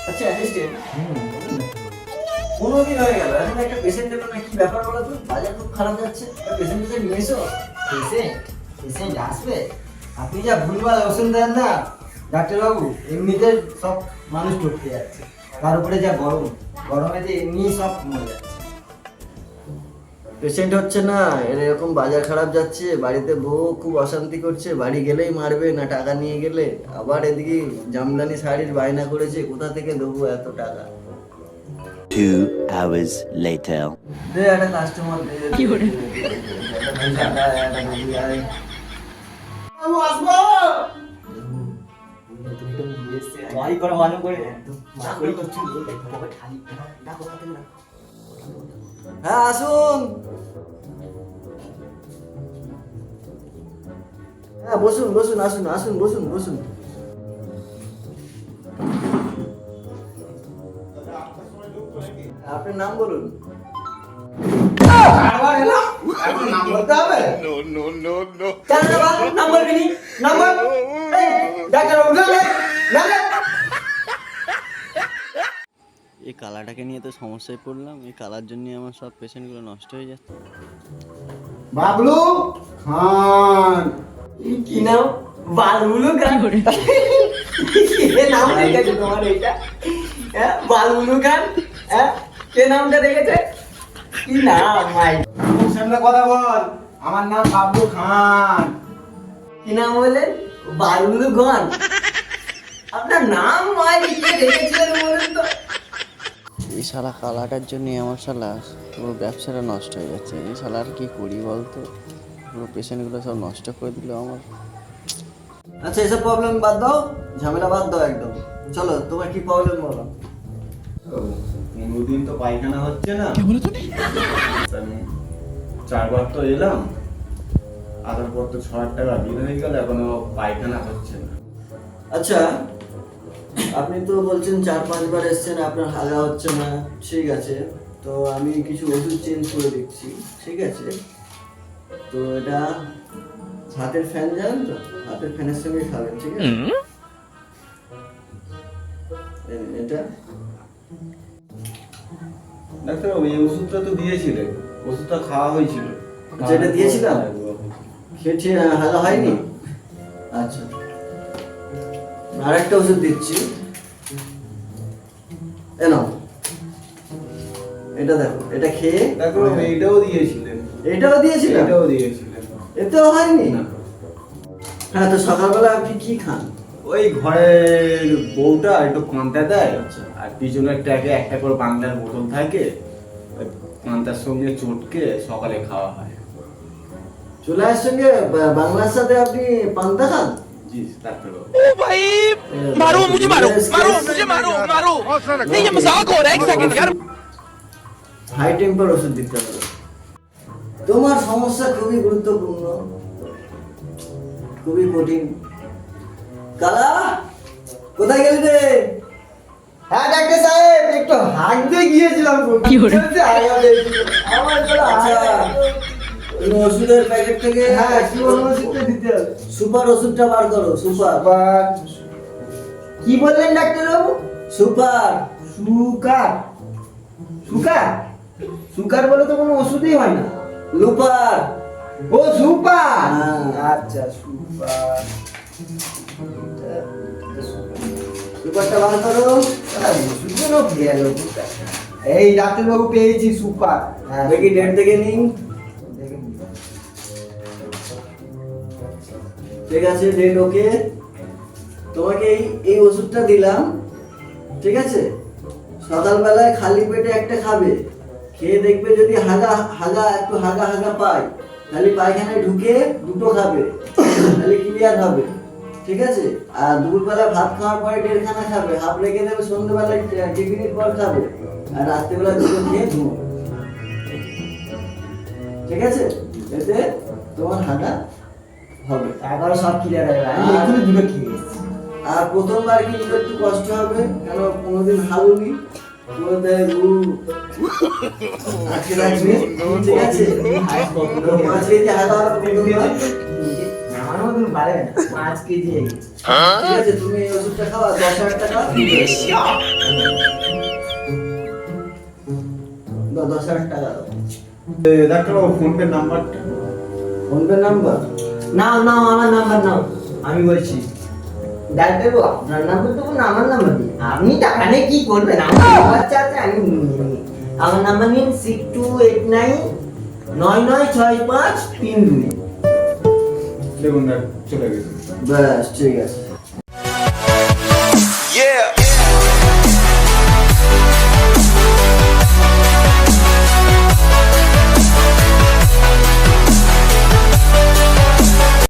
আচ্ছা অ্যাসিস্ট্যান্ট, 15 দিন হয়ে গেল, এখন একটা পেশেন্ট এলো না, কি ব্যাপার বলো তো? বাজার খুব খারাপ যাচ্ছে, পেশেন্ট নিয়ে এসো। পেশেন্ট আসবে? আপনি যা ভুলভাল ওষুধ দেন না ডাক্তারবাবু, এমনিতে সব মানুষ টপকে যাচ্ছে, তার উপরে যা গরমেতে এমনি সব মরে যাচ্ছে। পেশেন্ট হচ্ছে না, এরকম বাজার খারাপ যাচ্ছে, বাড়িতে বউ খুব অশান্তি করছে, বাড়ি গেলেই মারবে না টাকা নিয়ে গেলে, আবার এদিকে জামদানি শাড়ির বায়না করেছে, কোথা থেকে দেবো এত টাকা? 2 hours later. দে একটা কাস্টমার দে। কি করে? বাবু আসবো। ভাই করে মালুম করে। চাকরি করছি, পকেট খালি। ডাকো কাকে না। হ্যাঁ আসুন। হ্যাঁ বসুন বসুন, আসুন আসুন, বসুন বসুন। আপনার নাম বলুন। আবার এলাম, এখন নাম বলতে হবে? কেন নাম বলবি নি? নাম বল। এই, ডাক্তারবাবু নাম। এই কালাটাকে নিয়ে তো সমস্যায় পড়লাম, এই কালার জন্য আমার সব পেশেন্টগুলো নষ্ট হয়ে যাচ্ছে। বাবলু খান। কি নাম? বালুলু খান। কে নাম রেখেছে তোমার এটা? হ্যাঁ বালুলু খান। হ্যাঁ কে নামটা রেখেছে? কি নাম ভাই? মুখ সামনে কথা বল। আমার নাম বাবলু খান। কি নাম বললেন? বালুলু খান। আপনার নাম ভাই কে রেখেছিলেন বলুন তো? এই শালা কালাটার জন্য আমার শালা পুরো ব্যবসাটা নষ্ট হয়ে যাচ্ছে। এই শালা আর কি করি বলতো, পুরো পেশেন্টগুলো সব নষ্ট করে দিল আমার। আচ্ছা এসব প্রবলেম বাদ দাও, ঝামেলা বাদ দাও একদম। চলো তোমার কি প্রবলেম বলো। 15 দিন তো পায়খানা হচ্ছে না। আমি 4 বার তো এলাম, আসার পর তো 6,000 টাকা বিল হয়ে গেল, এখনো পায়খানা হচ্ছে না। আচ্ছা আপনি তো বলছেন 4-5 বার এসেছেন, আপনার হাগা হচ্ছে না, ঠিক আছে, তো আমি কিছু ওষুধ চেঞ্জ করে দিচ্ছি, ঠিক আছে? তো এটা হাতের ফ্যান, জানেন তো, হাতের ফ্যানের সঙ্গে খাবেন, ঠিক আছে? এটা ডাক্তারবাবু এই ওষুধটা তো দিয়েছিলেন, ওষুধটা খাওয়া হয়েছিল। যেটা দিয়েছিলাম খেয়েছি, হাগা হয়নি? আচ্ছা আরেকটা ওষুধ দিচ্ছি, এ নাও, এটা দেখো, এটা খেয়ে। ডাক্তারবাবু এইটাও দিয়েছিলেন। এটাও দিয়েছিলাম? এটাও দিয়েছিলেন। এতেও হয়নি? না। হ্যাঁ তো সকালবেলা আপনি কি খান? ওই ঘরের বউটা একটু কাঁটা দেয়, আচ্ছা। আর পিছনের ট্যাগে একটা করে বাংলার বোতল থাকে, ওই কাঁটার সঙ্গে চটকে সকালে খাওয়া হয়। চুলার সঙ্গে বাংলার সাথে আপনি পান্তা খান? জি ডাক্তারবাবু। मारो मुझे मारो नहीं ये मजाक हो रहा है एक सेकंड यार হাই টেম্পার ওষুধ দিতে হবে। তোমার সমস্যা খুবই গুরুত্বপূর্ণ, খুবই কঠিন। কালা কোথায় গেলি রে? হ্যাঁ ডাক্তার সাহেব, একটু হাঁটতে গিয়েছিলাম। কি করে? আমার তো আচ্ছা তুমি ওষুধের প্যাকেট থেকে হ্যাঁ কি ওষুধটা দিতে হবে? সুপার ওষুধটা বার করো। সুপার। আবার কি বললেন ডাক্তারবাবু? সুপার। সুগার? সুগার? সুগার বলে তো কোনো ওষুধই হয় না। লুপার। ও সুপার। হ্যাঁ। আচ্ছা সুপার। সুপারটা বার করো। ওষুধগুলো গেল কোথায়? এই ডাক্তারবাবু পেয়েছি সুপার। হ্যাঁ দেখি ডেট দেখে নিন। দেখে নিন। ঠিক আছে ডেট ওকে। তোমাকে এই ওষুধটা দিলাম, ঠিক আছে? সকালবেলায় খালি পেটে একটা খাবে, খেয়ে দেখবে যদি একটু হাগা পায়, খালি পায়খানায় ঢুকে দুটো খাবে, তাহলে ক্লিয়ার হবে, ঠিক আছে? আর দুপুরবেলা ভাত খাওয়ার পরে 1.5 খানা খাবে, হাফ রেখে দেবে, সন্ধ্যেবেলায় টিফিনের পর খাবে, আর রাত্রিবেলা দুটো খেয়ে ঘুমো, ঠিক আছে? এতে তোমার হাগা হবে। তারপরে সব ক্লিয়ার হয়ে গেল। আমি এক্ষুনি দুটো খেয়ে এসেছি। আর প্রথমবার কিন্তু একটু কষ্ট হবে, কেন কোনোদিন হালুনি, পুরোতে আটকে রাখবে, ঠিক আছে? 5 কেজি হাগা হবে প্রথমবার। আমার মতো পারবে না 5 কেজি হয়ে গেছে। ঠিক আছে তুমি এই ওষুধটা খাওয়া 10,000 টাকা 10,000 টাকা দাও। ডাক্তারবাবু ফোনপে নাম্বারটা ফোনপে নাম্বার নাও নাও আমার নাম্বার নাও, আমি বলছি। ডাক্তারবাবু আপনার নাম্বার তো না, আমার নাম্বার দিন। আপনি টাকা নিয়ে কি করবেন? আমার বাচ্চা আছে, আমি নিয়ে নিই। আমার নাম্বার নিন 6289996532। দেখুন চলে গেছে। ব্যাস ঠিক আছে।